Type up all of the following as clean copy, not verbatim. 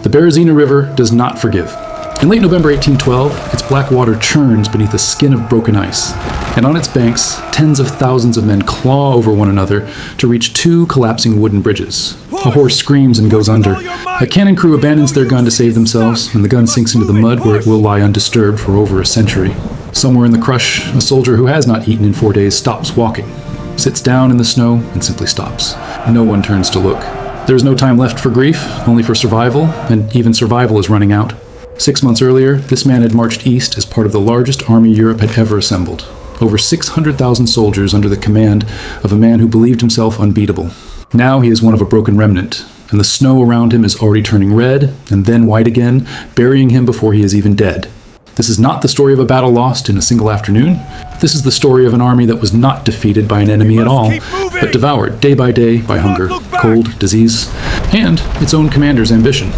The Berezina River does not forgive. In late November 1812, its black water churns beneath a skin of broken ice, and on its banks, tens of thousands of men claw over one another to reach two collapsing wooden bridges. A horse screams and goes under. A cannon crew abandons their gun to save themselves, and the gun sinks into the mud where it will lie undisturbed for over a century. Somewhere in the crush, a soldier who has not eaten in 4 days stops walking, sits down in the snow, and simply stops. No one turns to look. There is no time left for grief, only for survival, and even survival is running out. 6 months earlier, this man had marched east as part of the largest army Europe had ever assembled. Over 600,000 soldiers under the command of a man who believed himself unbeatable. Now he is one of a broken remnant, and the snow around him is already turning red, and then white again, burying him before he is even dead. This is not the story of a battle lost in a single afternoon. This is the story of an army that was not defeated by an enemy at all, but devoured day by hunger, cold, disease, and its own commander's ambition.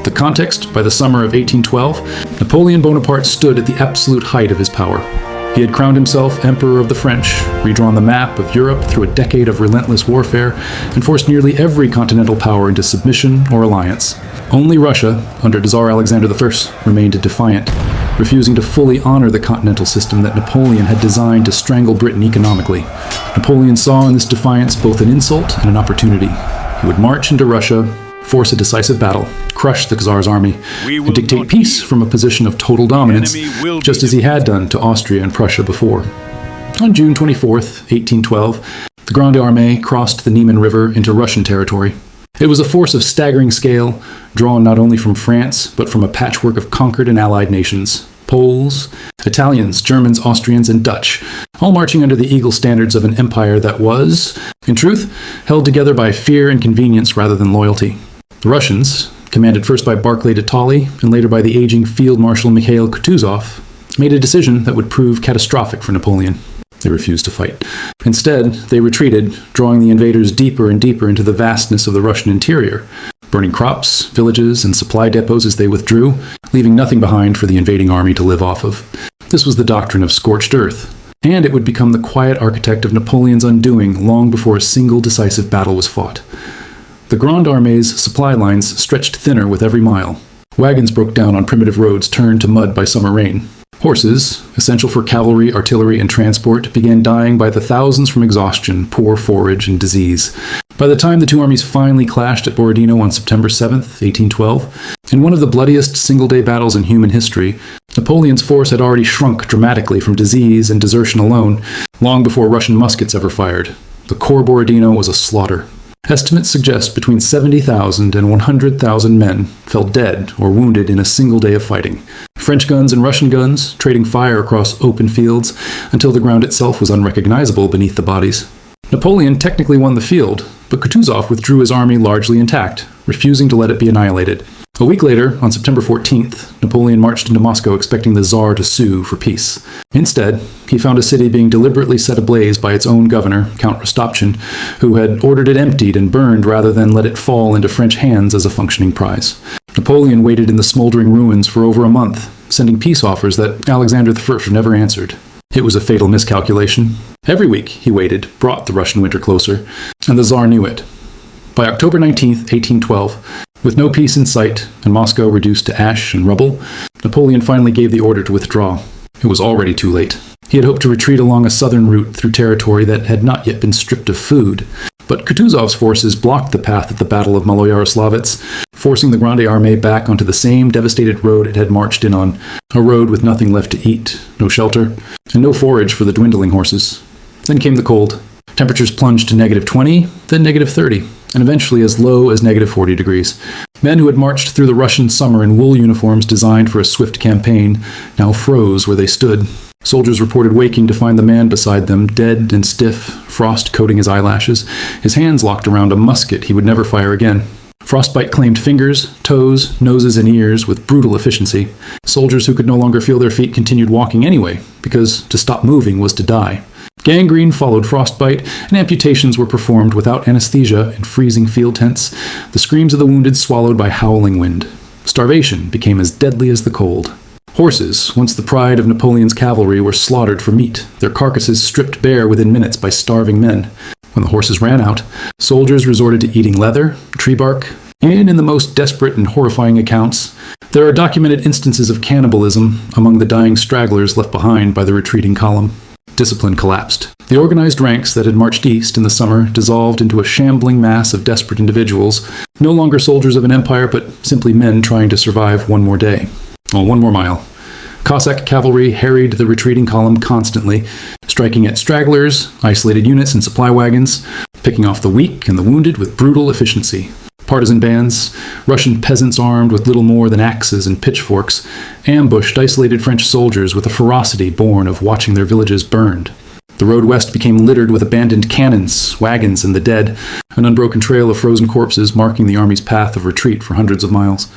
The context: by the summer of 1812, Napoleon Bonaparte stood at the absolute height of his power. He had crowned himself Emperor of the French, redrawn the map of Europe through a decade of relentless warfare, and forced nearly every continental power into submission or alliance. Only Russia, under Tsar Alexander I, remained defiant, refusing to fully honor the continental system that Napoleon had designed to strangle Britain economically. Napoleon saw in this defiance both an insult and an opportunity. He would march into Russia, force a decisive battle, crush the Tsar's army, and dictate peace from a position of total dominance, just as he had done to Austria and Prussia before. On June 24th, 1812, the Grande Armée crossed the Niemen River into Russian territory. It was a force of staggering scale, drawn not only from France, but from a patchwork of conquered and allied nations. Poles, Italians, Germans, Austrians, and Dutch, all marching under the eagle standards of an empire that was, in truth, held together by fear and convenience rather than loyalty. The Russians, commanded first by Barclay de Tolly and later by the aging Field Marshal Mikhail Kutuzov, made a decision that would prove catastrophic for Napoleon. They refused to fight. Instead, they retreated, drawing the invaders deeper and deeper into the vastness of the Russian interior, burning crops, villages, and supply depots as they withdrew, leaving nothing behind for the invading army to live off of. This was the doctrine of scorched earth, and it would become the quiet architect of Napoleon's undoing long before a single decisive battle was fought. The Grande Armée's supply lines stretched thinner with every mile. Wagons broke down on primitive roads turned to mud by summer rain. Horses, essential for cavalry, artillery, and transport, began dying by the thousands from exhaustion, poor forage, and disease. By the time the two armies finally clashed at Borodino on September 7th, 1812, in one of the bloodiest single-day battles in human history, Napoleon's force had already shrunk dramatically from disease and desertion alone, long before Russian muskets ever fired. The Corps Borodino was a slaughter. Estimates suggest between 70,000 and 100,000 men fell dead or wounded in a single day of fighting. French guns and Russian guns trading fire across open fields until the ground itself was unrecognizable beneath the bodies. Napoleon technically won the field, but Kutuzov withdrew his army largely intact, refusing to let it be annihilated. A week later, on September 14th, Napoleon marched into Moscow expecting the Tsar to sue for peace. Instead, he found a city being deliberately set ablaze by its own governor, Count Rostopchin, who had ordered it emptied and burned rather than let it fall into French hands as a functioning prize. Napoleon waited in the smoldering ruins for over a month, sending peace offers that Alexander I never answered. It was a fatal miscalculation. Every week he waited brought the Russian winter closer, and the Tsar knew it. By October 19th, 1812, with no peace in sight and Moscow reduced to ash and rubble, Napoleon finally gave the order to withdraw. It was already too late. He had hoped to retreat along a southern route through territory that had not yet been stripped of food, but Kutuzov's forces blocked the path at the Battle of Maloyaroslavets, forcing the Grande Armée back onto the same devastated road it had marched in on, a road with nothing left to eat, no shelter, and no forage for the dwindling horses. Then came the cold. Temperatures plunged to -20, then -30, and eventually as low as -40 degrees. Men who had marched through the Russian summer in wool uniforms designed for a swift campaign now froze where they stood. Soldiers reported waking to find the man beside them dead and stiff, frost coating his eyelashes, his hands locked around a musket he would never fire again. Frostbite claimed fingers, toes, noses, and ears with brutal efficiency. Soldiers who could no longer feel their feet continued walking anyway, because to stop moving was to die. Gangrene followed frostbite, and amputations were performed without anesthesia in freezing field tents, the screams of the wounded swallowed by howling wind. Starvation became as deadly as the cold. Horses, once the pride of Napoleon's cavalry, were slaughtered for meat, their carcasses stripped bare within minutes by starving men. When the horses ran out, soldiers resorted to eating leather, tree bark, And in the most desperate and horrifying accounts, there are documented instances of cannibalism among the dying stragglers left behind by the retreating column. Discipline collapsed. The organized ranks that had marched east in the summer dissolved into a shambling mass of desperate individuals, no longer soldiers of an empire, but simply men trying to survive one more day. Well, one more mile. Cossack cavalry harried the retreating column constantly, striking at stragglers, isolated units, and supply wagons, picking off the weak and the wounded with brutal efficiency. Partisan bands, Russian peasants armed with little more than axes and pitchforks, ambushed isolated French soldiers with a ferocity born of watching their villages burned. The road west became littered with abandoned cannons, wagons, and the dead, an unbroken trail of frozen corpses marking the army's path of retreat for hundreds of miles.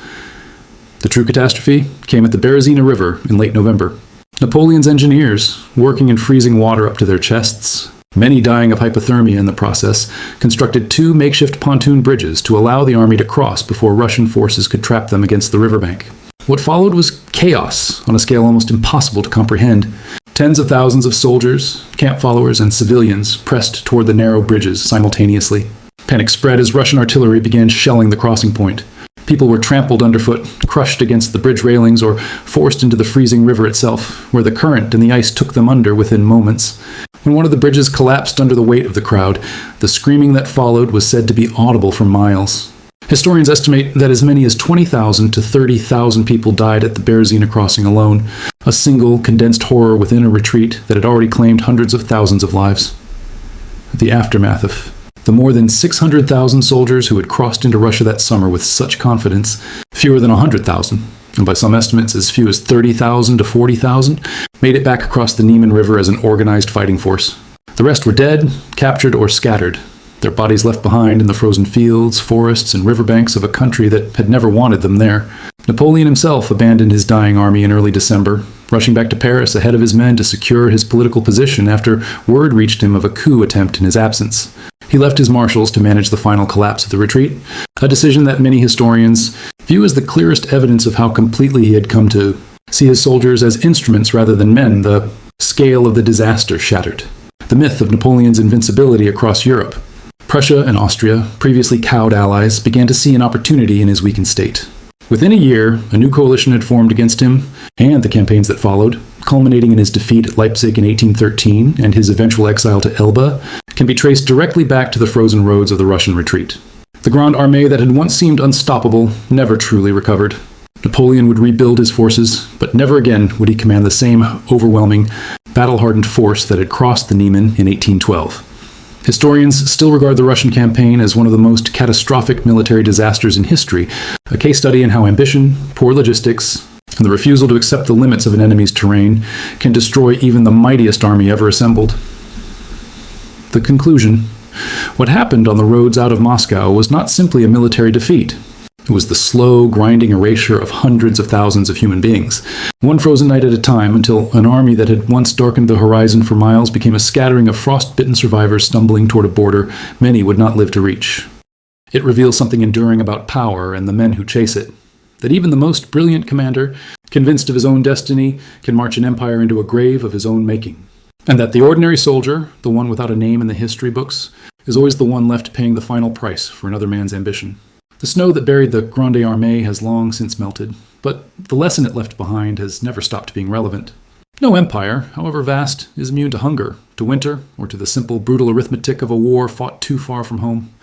The true catastrophe came at the Berezina River in late November. Napoleon's engineers, working in freezing water up to their chests, many dying of hypothermia in the process, constructed 2 makeshift pontoon bridges to allow the army to cross before Russian forces could trap them against the riverbank. What followed was chaos on a scale almost impossible to comprehend. Tens of thousands of soldiers, camp followers, and civilians pressed toward the narrow bridges simultaneously. Panic spread as Russian artillery began shelling the crossing point. People were trampled underfoot, crushed against the bridge railings, or forced into the freezing river itself, where the current and the ice took them under within moments. When one of the bridges collapsed under the weight of the crowd, the screaming that followed was said to be audible for miles. Historians estimate that as many as 20,000 to 30,000 people died at the Berazina crossing alone, a single condensed horror within a retreat that had already claimed hundreds of thousands of lives. The aftermath of the more than 600,000 soldiers who had crossed into Russia that summer with such confidence, fewer than 100,000, and by some estimates as few as 30,000 to 40,000, made it back across the Niemen River as an organized fighting force. The rest were dead, captured, or scattered, their bodies left behind in the frozen fields, forests, and riverbanks of a country that had never wanted them there. Napoleon himself abandoned his dying army in early December, rushing back to Paris ahead of his men to secure his political position after word reached him of a coup attempt in his absence. He left his marshals to manage the final collapse of the retreat, a decision that many historians view as the clearest evidence of how completely he had come to see his soldiers as instruments rather than men. The scale of the disaster shattered. The myth of Napoleon's invincibility across Europe. Prussia and Austria, previously cowed allies, began to see an opportunity in his weakened state. Within a year, a new coalition had formed against him and the campaigns that followed, culminating in his defeat at Leipzig in 1813 and his eventual exile to Elba, can be traced directly back to the frozen roads of the Russian retreat. The Grande Armée that had once seemed unstoppable never truly recovered. Napoleon would rebuild his forces, but never again would he command the same overwhelming, battle-hardened force that had crossed the Niemen in 1812. Historians still regard the Russian campaign as one of the most catastrophic military disasters in history, a case study in how ambition, poor logistics, and the refusal to accept the limits of an enemy's terrain can destroy even the mightiest army ever assembled. The conclusion: what happened on the roads out of Moscow was not simply a military defeat. It was the slow, grinding erasure of hundreds of thousands of human beings, one frozen night at a time, until an army that had once darkened the horizon for miles became a scattering of frost-bitten survivors stumbling toward a border many would not live to reach. It reveals something enduring about power and the men who chase it, that even the most brilliant commander, convinced of his own destiny, can march an empire into a grave of his own making, and that the ordinary soldier, the one without a name in the history books, is always the one left paying the final price for another man's ambition. The snow that buried the Grande Armée has long since melted, but the lesson it left behind has never stopped being relevant. No empire, however vast, is immune to hunger, to winter, or to the simple, brutal arithmetic of a war fought too far from home.